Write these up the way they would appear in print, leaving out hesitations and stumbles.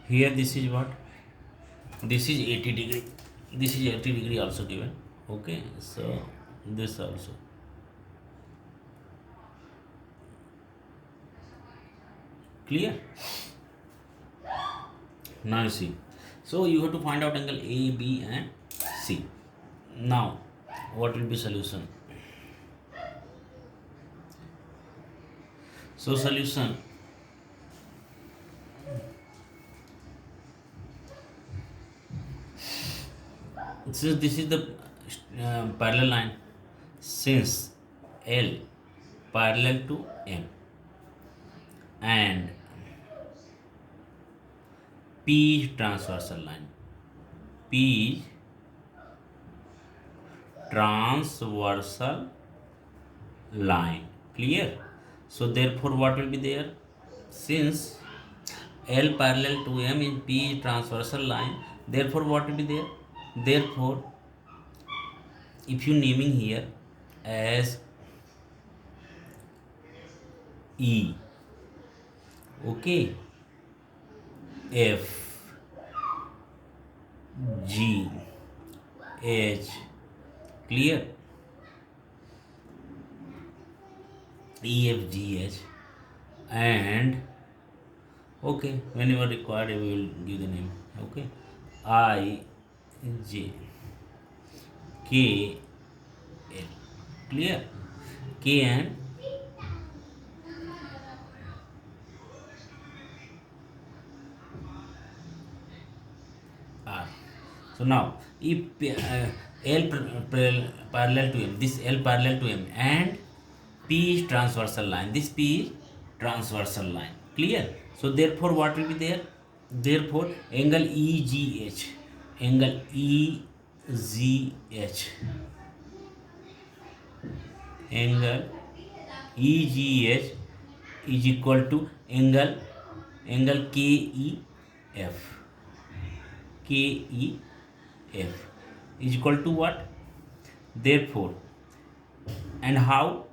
here this is what, this is 80 degree, this is 80 degree also given. Okay, so this also. Clear? Now you see, so you have to find out angle A, B and C. Now what will be solution? So solution, since this is the parallel line, since L parallel to M and P is transversal line, P is transversal line. Clear? So therefore what will be there? Since L parallel to M in P is transversal line, therefore what will be there? Therefore if you naming here as E, okay, F, G, H, clear? E, F, G, H, and okay, whenever required we will give the name. Okay, I, J, K, L. Clear? K and R. So now if L parallel to M, this L parallel to M and P is transversal line, this P is transversal line. Clear? So therefore what will be there? Therefore angle EGH, angle EGH, angle EGH is equal to angle KEF. KEF is equal to what? Therefore, and how?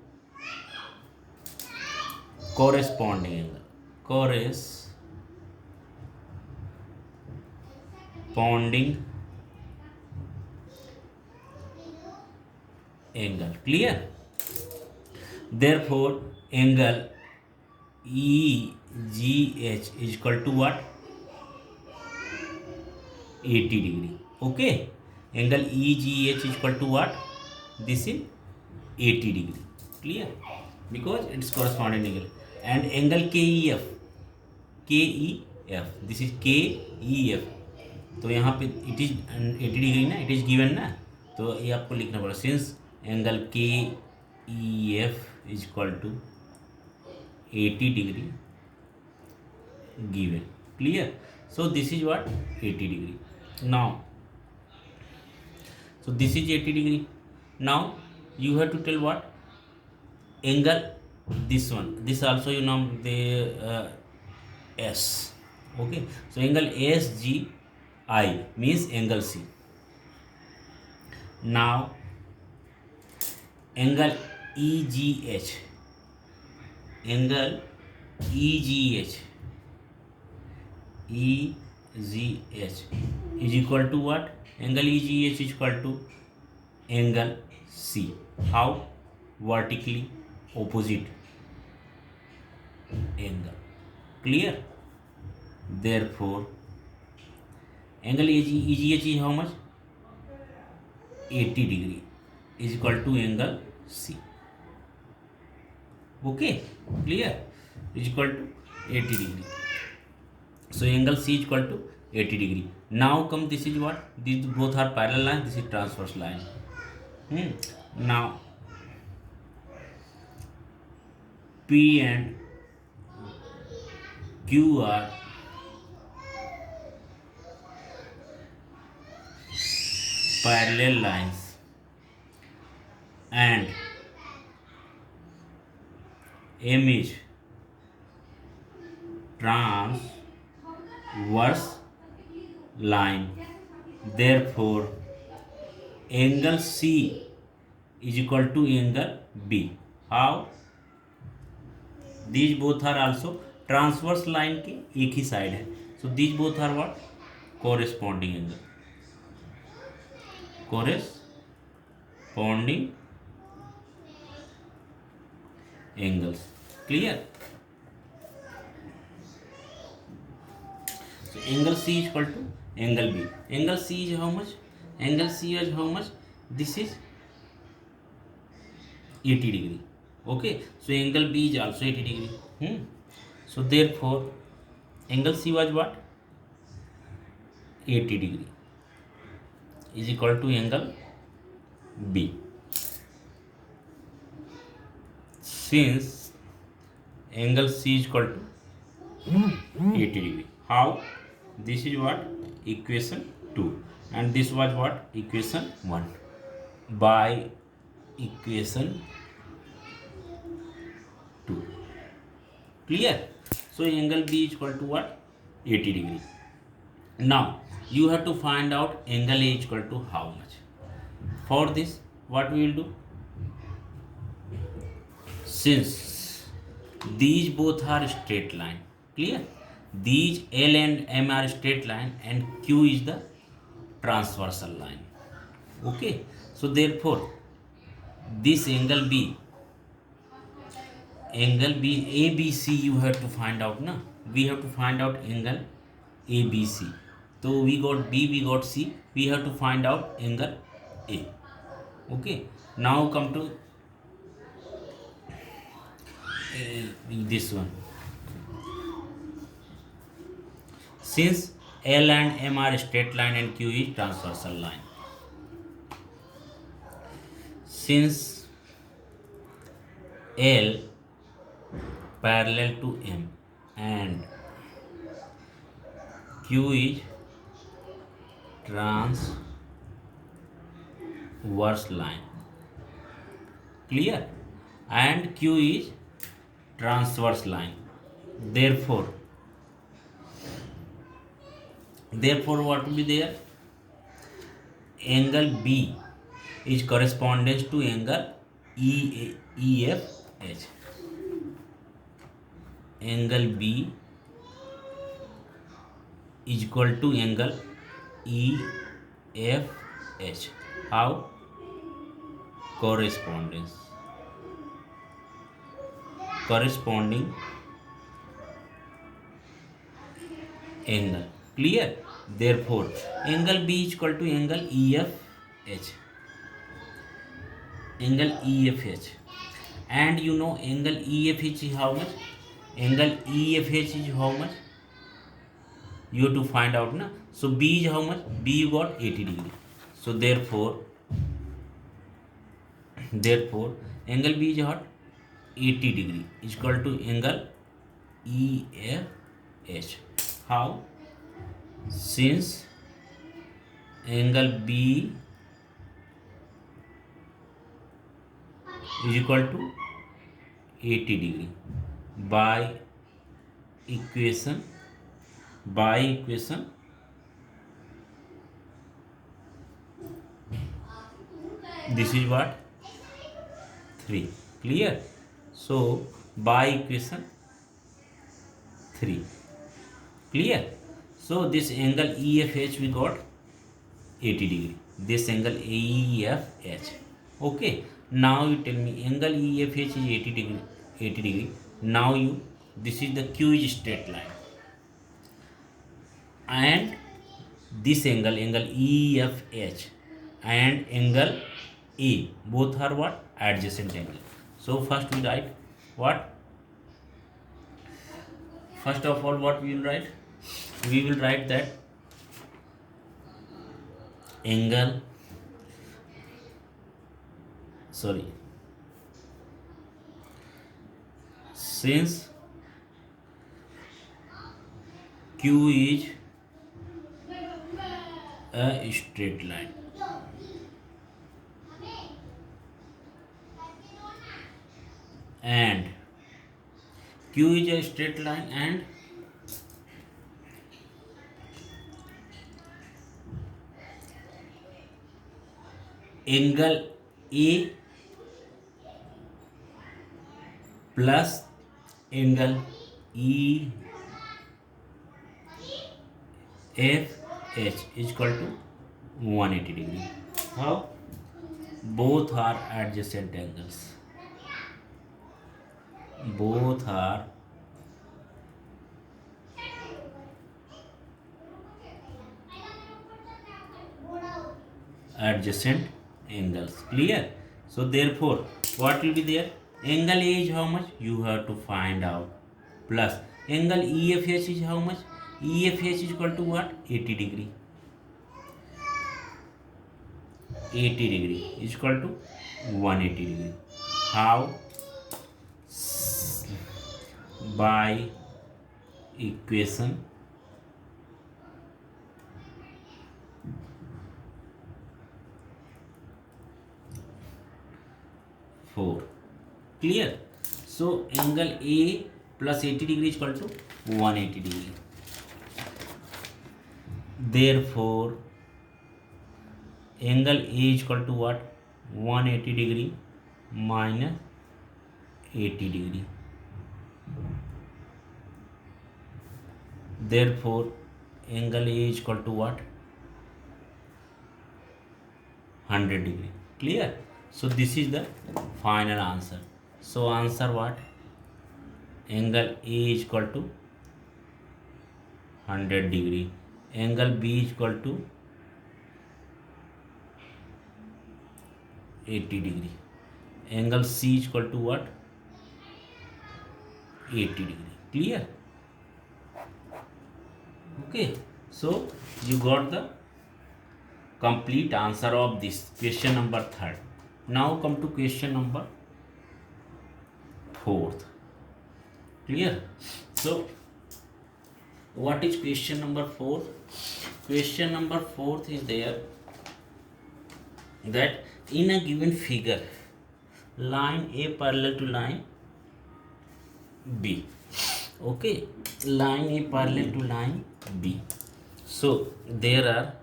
Corresponding angle, corresponding angle. Clear? Therefore angle EGH is equal to what? 80 degree. Okay, angle EGH is equal to what? This is 80 degree. Clear? Because it's corresponding angle. And angle KEF, this is KEF. तो यहाँ पे it is 80 degree ना, it is given ना, तो ये आपको लिखना पड़ेगा. Since angle KEF is equal to 80 degree given. Clear? So this is what? 80 degree. Now so this is 80 degree. Now you have to tell what? Angle this one, this also you know the S. Okay, so angle SGI means angle C. Now angle EGH, angle EGH is equal to what? Angle EGH is equal to angle C. How? Vertically opposite angle. Clear? Therefore angle EGH is how much? 80 degree is equal to angle C. Okay, clear? Is equal to 80 degree. So angle C is equal to 80 degree. Now come, this is what? These both are parallel lines. This is transverse line. Now P and Q are parallel lines and M is transverse line. Therefore angle C is equal to angle B. How? These both are also transverse line के एक ही side है, So these both are what? Corresponding angle. Corresponding angles. Clear? So angle C is equal to angle B. Angle C is how much? Angle C is how much? This is 80 degree. Okay. So angle B is also 80 degree. So therefore angle C was what? 80 degree is equal to angle B. Since angle C is equal to 80 degree. How? This is what? Equation 2. And this was what? Equation 1. By equation 2. Clear? So angle B is equal to what? 80 degree. Now you have to find out angle A is equal to how much. For this, what we will do? Since these both are straight line, clear? These L and M are straight line and Q is the transversal line. Okay, so therefore this angle B, ABC you have to find out, na? We have to find out angle ABC. So we got B, we got C, we have to find out angle A. Okay, now come to this one. Since L and M are straight line and Q is transversal line. Since L parallel to M and Q is transverse line. Clear? And Q is transverse line. Therefore what will be there? Angle B is correspondence to angle EFH. Angle B is equal to angle EFH. How? Corresponding angle. Clear? Therefore angle B is equal to angle EFH. Angle EFH. And you know angle EFH is how much? Angle EFH is how much? You have to find out, na? So B is how much? B you got 80 degree. So therefore angle B is what? 80 degree is equal to angle EFH. How? Since angle B is equal to 80 degree by equation this is what? 3. Clear? So by equation 3. Clear? So this angle EFH we got 80 degree. This angle EFH. Okay. Now you tell me angle EFH is 80 degree. Now this is the Q is straight line. And this angle EFH and angle A both are what? Adjacent angle. So first we write what? First of all, what we will write? We will write that angle since Q is a straight line and Q is a straight line and angle A plus angle FH is equal to 180 degree. How? Both are adjacent angles. Both are adjacent angles. Clear? So therefore, what will be there? Angle A is how much? You have to find out. Plus angle EFH is how much? EFH is equal to what? 80 degree. 80 degree is equal to 180 degree. How? By equation 4. Clear? So angle A plus 80 degree is equal to 180 degree. Therefore angle A is equal to what? 180 degree minus 80 degree. Therefore angle A is equal to what? 100 degree. Clear? So this is the final answer. So answer what? Angle A is equal to 100 degree. Angle B is equal to 80 degree. Angle C is equal to what? 80 degree. Clear? Okay. So you got the complete answer of this question number 3rd. Now come to question number 4th. Clear? So what is question number 4th? Question number 4th is there that in a given figure, line A parallel to line B. Okay, line A parallel to line B. So there are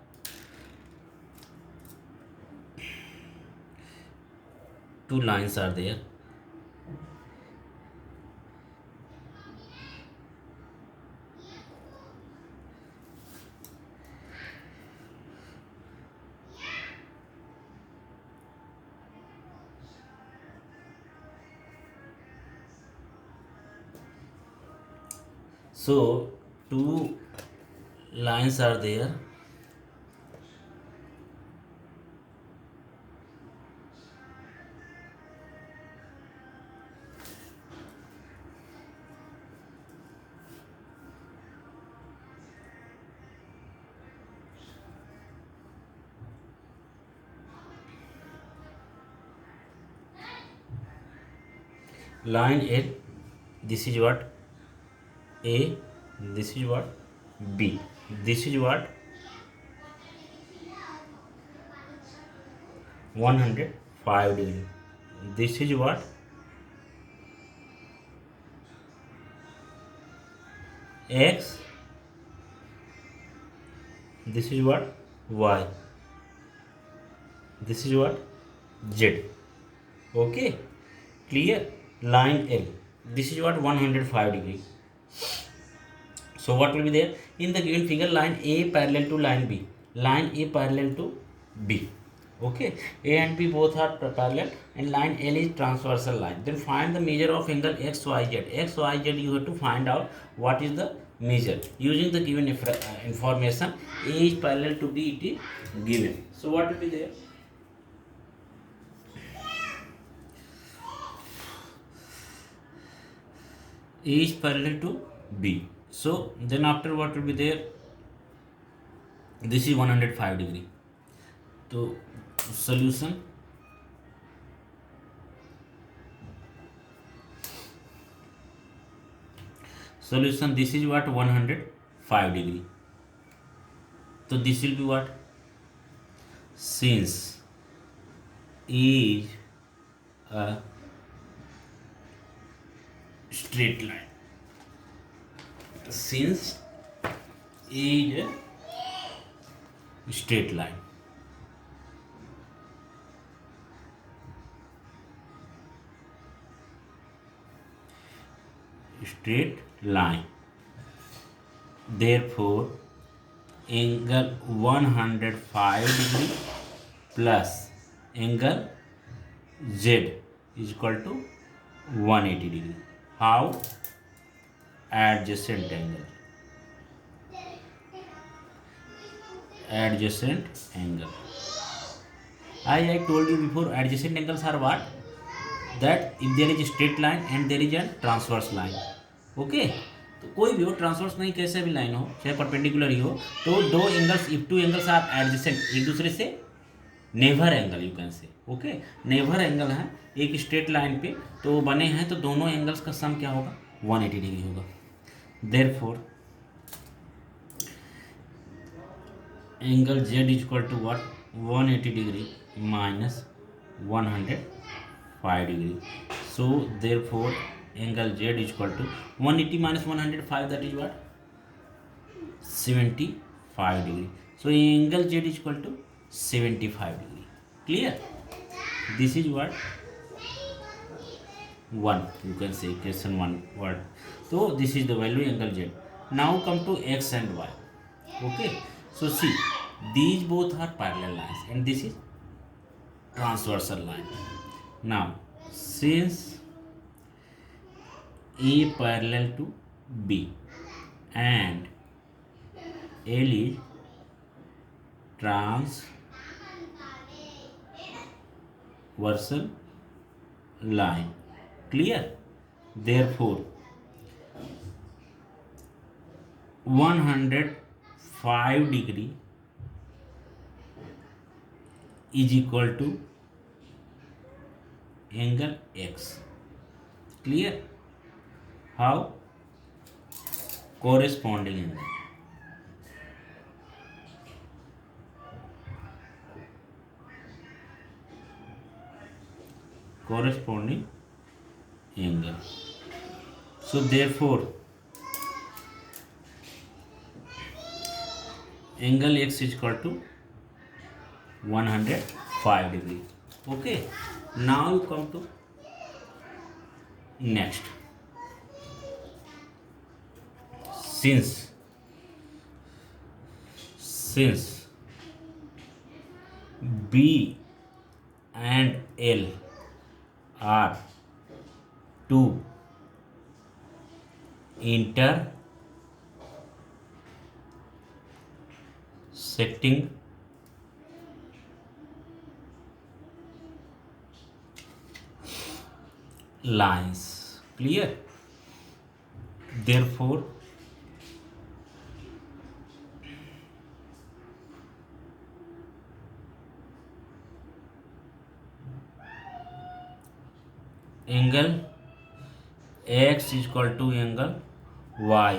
two lines are there. So two lines are there. Line L, this is what? A, this is what? B, this is what? 105 degree. This is what? X. This is what? Y. This is what? Z. Okay, clear? Line L, this is what? 105 degree. So what will be there in the given figure? Line A parallel to line B. Line A parallel to B. Okay, A and B both are parallel and line L is transversal line. Then find the measure of angle XYZ. XYZ you have to find out what is the measure. Using the given information, A is parallel to B, it is given. So what will be there? A is parallel to B. So then after what will be there? This is 105 degree. So solution, this is what? 105 degree. So this will be what? Since E is a straight line, since E is a straight line, therefore angle 105 degree plus angle Z is equal to 180 degree. How? Adjacent angle. Adjacent angle. I told you before, adjacent angles are what? That if there is a straight line and there is a transverse line. Okay? तो कोई भी हो, transverse नहीं, कैसे भी line हो, चाहे perpendicular ही हो, तो दो angles, if two angles are adjacent, एक दूसरे से neighbour angle, you can say, okay, neighbour angle है एक स्ट्रेट लाइन पे, तो बने हैं, तो दोनों एंगल्स का सम क्या होगा? 180 डिग्री होगा. Therefore angle Z is equal to what? 180 degree minus 105 degree. So therefore angle Z is equal to 180 minus 105, that is what? 75 degree. So angle Z is equal to 75 degree. Clear? This is what? 1, you can say question 1 word. So this is the value angle Z. Now come to X and Y. Okay, so see, these both are parallel lines and this is transversal line. Now since A parallel to B and L is transversal line. Clear? Therefore 105 degree is equal to angle X. Clear? How? Corresponding angle. Corresponding angle. So therefore angle X is equal to 105 degree. Okay, now you come to next. Since B and L are two intersecting lines. Clear? Therefore angle X is equal to angle Y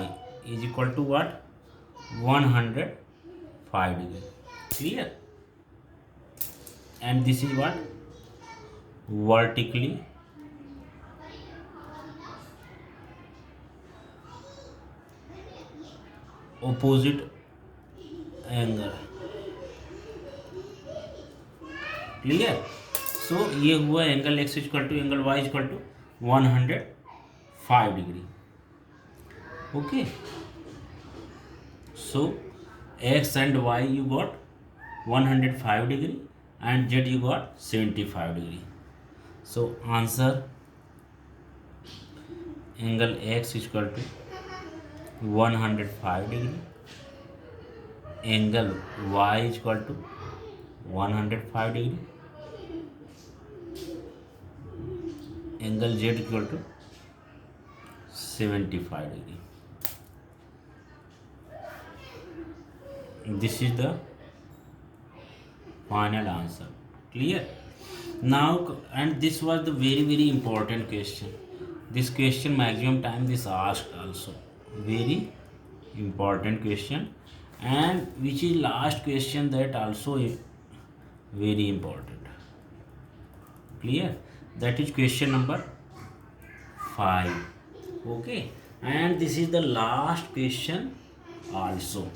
is equal to what? 105 degree. Clear? And this is what? Vertically opposite angle. Clear? So ये हुआ angle X equal to angle Y equal to 105 degree. Okay, so X and Y you got 105 degree and Z you got 75 degree. So answer angle X is equal to 105 degree, angle Y is equal to 105 degree, angle Z is equal to 75 degree. This is the final answer. Clear? Now, and this was the very important question. This question maximum time this asked also. Very important question, and which is last question that also is very important. Clear? That is question number 5. Okay, and this is the last question also.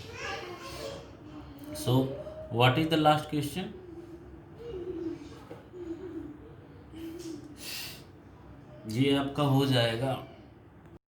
So what is the last question? ये आपका हो जाएगा